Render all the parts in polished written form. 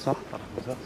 Bonsoir. Bonsoir.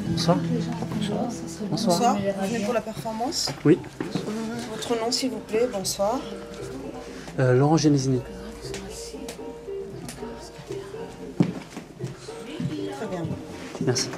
Bonsoir. Bonsoir. Vous venez pour la performance? Oui. Votre nom, s'il vous plaît. Bonsoir. Laurent Genesini. Très bien. Merci.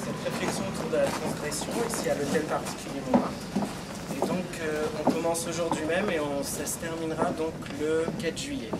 Cette réflexion autour de la transgression ici à l'hôtel particulier Montmartre. Et donc on commence aujourd'hui même et ça se terminera donc le 4 juillet.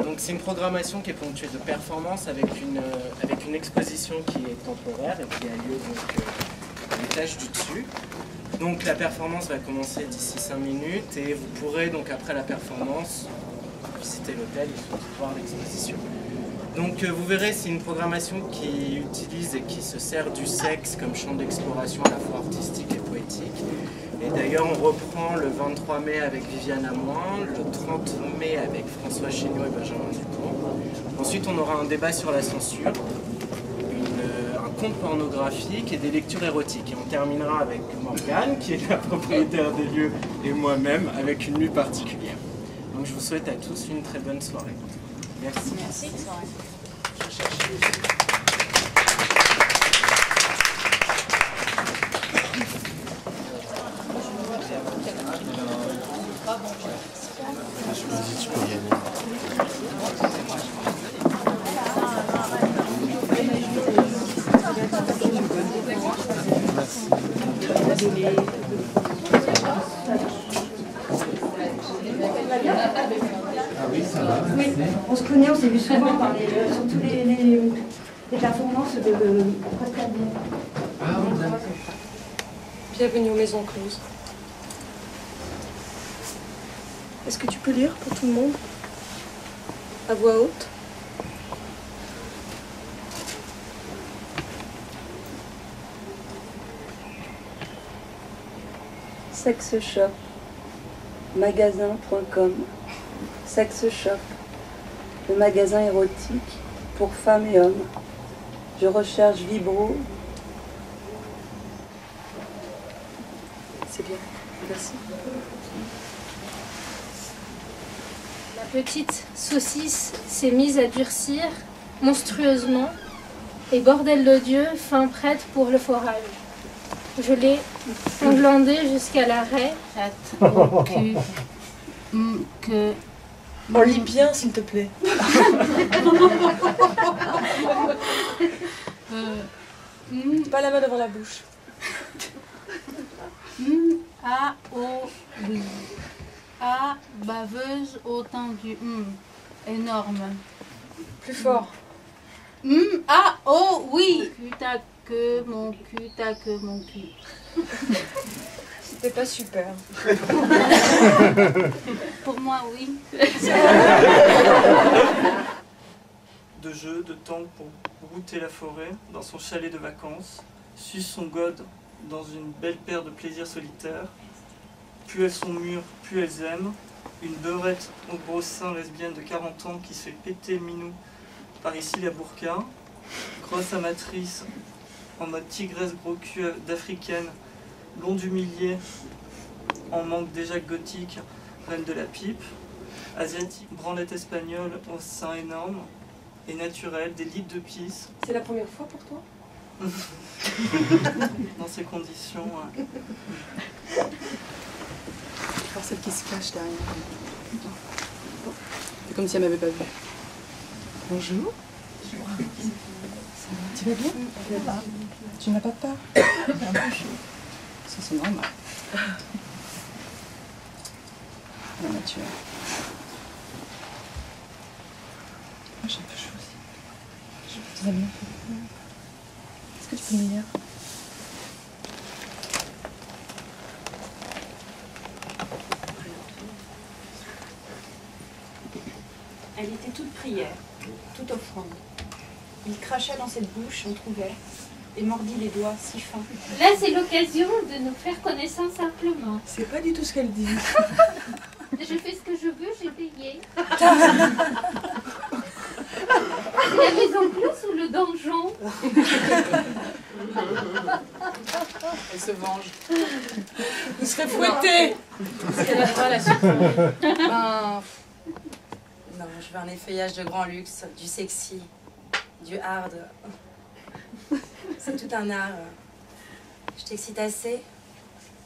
Donc c'est une programmation qui est ponctuée de performances avec une exposition qui est temporaire et qui a lieu donc à l'étage du dessus. Donc la performance va commencer d'ici 5 minutes et vous pourrez donc après la performance visiter l'hôtel et surtout voir l'exposition. Donc vous verrez, c'est une programmation qui utilise et qui se sert du sexe comme champ d'exploration à la fois artistique et poétique. Et d'ailleurs on reprend le 23 mai avec Viviane Amoin, le 30 mai avec François Chéniaud et Benjamin Dupont. Ensuite on aura un débat sur la censure, un conte pornographique et des lectures érotiques. Et on terminera avec Morgane, qui est la propriétaire des lieux, et moi-même avec une nuit particulière. Donc je vous souhaite à tous une très bonne soirée. Merci. Merci. Oui, on se connaît, on s'est vu souvent par surtout les performances de Presque Adrien. Bienvenue aux Maisons Closes. Est-ce que tu peux lire pour tout le monde? À voix haute. Sex Shop, magasin.com. Sex Shop, le magasin érotique pour femmes et hommes. Je recherche Vibro. C'est bien, merci. La petite saucisse s'est mise à durcir monstrueusement et bordel de Dieu, fin prête pour le forage. Je l'ai englandée jusqu'à l'arrêt. Au cul. Que... En libyen, s'il te plaît. Pas la main devant la bouche. A, O, A, baveuse, autant du énorme. Plus fort. A, O, oui. Cul, ta que mon cul, ta que mon cul. C'était pas super. Pour moi, oui. De jeu, de temps pour brouter la forêt dans son chalet de vacances, suce son gode dans une belle paire de plaisirs solitaires. Plus elles sont mûres, plus elles aiment. Une beurette au gros sein lesbienne de 40 ans qui se fait péter le minou par ici la burqa. Grosse amatrice en mode tigresse gros cul d'africaine, long du millier, en manque déjà gothique, reine de la pipe, asiatique, branlette espagnole au sein énorme et naturel, des litres de pisse. C'est la première fois pour toi? Dans ces conditions. Alors celle qui se cache derrière. C'est comme si elle m'avait pas vu. Bonjour. Tu vas bien? Tu n'as pas peur? Ça c'est normal. La nature. Moi j'ai un peu chaud aussi. Tu vas bien? Est-ce que tu peux me lire? Elle était toute prière, toute offrande. Il cracha dans cette bouche entrouverte et mordit les doigts si fins. Là, c'est l'occasion de nous faire connaissance simplement. C'est pas du tout ce qu'elle dit. Je fais ce que je veux, j'ai payé. La maison close ou le donjon? Elle se venge. Vous serez fouettés. Non, je veux un effeuillage de grand luxe, du sexy, du hard. C'est tout un art. Je t'excite assez?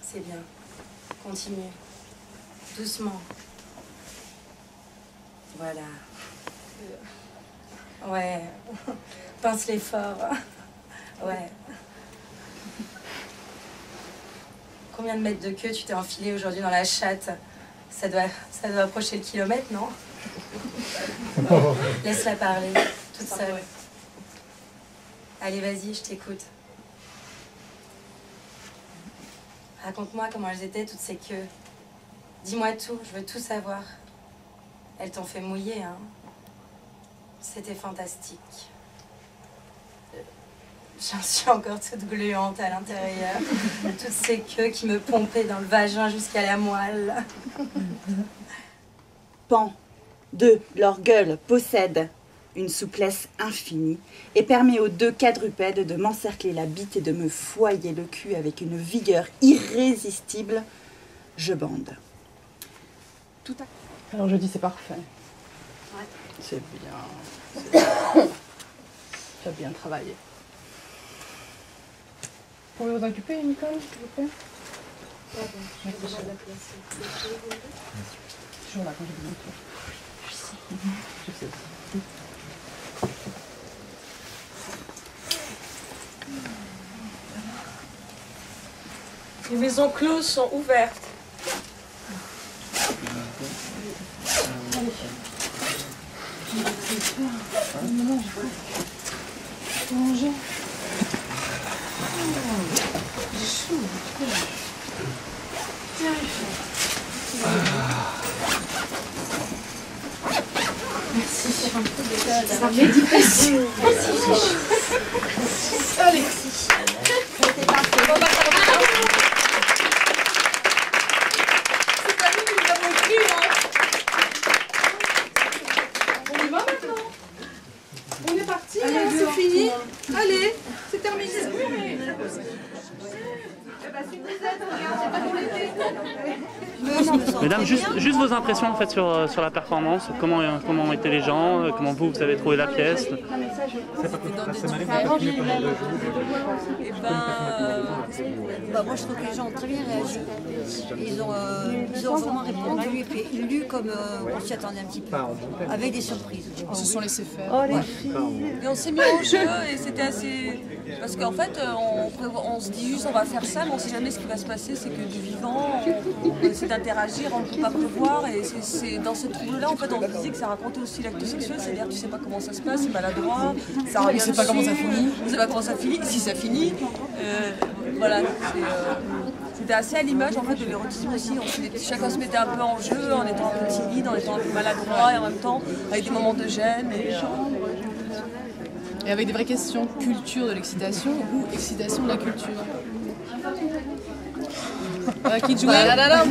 C'est bien. Continue. Doucement. Voilà. Ouais. Pince-les fort. Ouais. Combien de mètres de queue tu t'es enfilé aujourd'hui dans la chatte? Ça doit approcher le kilomètre, non? Laisse-la parler, toute seule. Allez, vas-y, je t'écoute. Raconte-moi comment elles étaient, toutes ces queues. Dis-moi tout, je veux tout savoir. Elles t'ont fait mouiller, hein? C'était fantastique. J'en suis encore toute gluante à l'intérieur. Toutes ces queues qui me pompaient dans le vagin jusqu'à la moelle. Pan. 2. Leur gueule possède une souplesse infinie et permet aux 2 quadrupèdes de m'encercler la bite et de me foyer le cul avec une vigueur irrésistible. Je bande. Tout à... Alors je dis c'est parfait. Ouais. C'est bien. Tu as bien travaillé. Pouvez vous occuper, Nicole, s'il vous plaît? Toujours là quand j'ai besoin de toi. Je sais. Les maisons closes sont ouvertes. Manger. J'ai chaud. Merci. Ça méditation. Merci. Allez. C'était parfait. C'est pas nous qui nous avons écrit, hein. On y va maintenant. On est parti, c'est fini. Allez, c'est terminé. Mesdames, juste vos impressions en fait sur la performance, comment étaient les gens, comment vous avez trouvé la pièce. Moi je trouve que les gens ont très bien réagi. Ils ont vraiment répondu et puis lu comme on s'y attendait un petit peu, avec des surprises. Ils se sont laissés faire. Oh les filles. Et on s'est mis au jeu et c'était assez... Parce qu'en fait on se dit juste on va faire ça mais on ne sait jamais ce qui va se passer, c'est que du vivant, on essaie d'interagir, on ne peut pas prévoir et c'est dans ce trouble-là en fait on disait que ça racontait aussi l'acte sexuel, c'est-à-dire tu sais pas comment ça se passe, c'est maladroit, ça revient dessus, pas comment ça finit. on sait pas comment ça finit, si ça finit, voilà, c'était assez à l'image en fait de l'érotisme aussi, chacun se mettait un peu en jeu en étant un peu timide, en étant un peu maladroit et en même temps avec des moments de gêne et avec des vraies questions, culture de l'excitation ou excitation de la culture. Qui jouait? Voilà.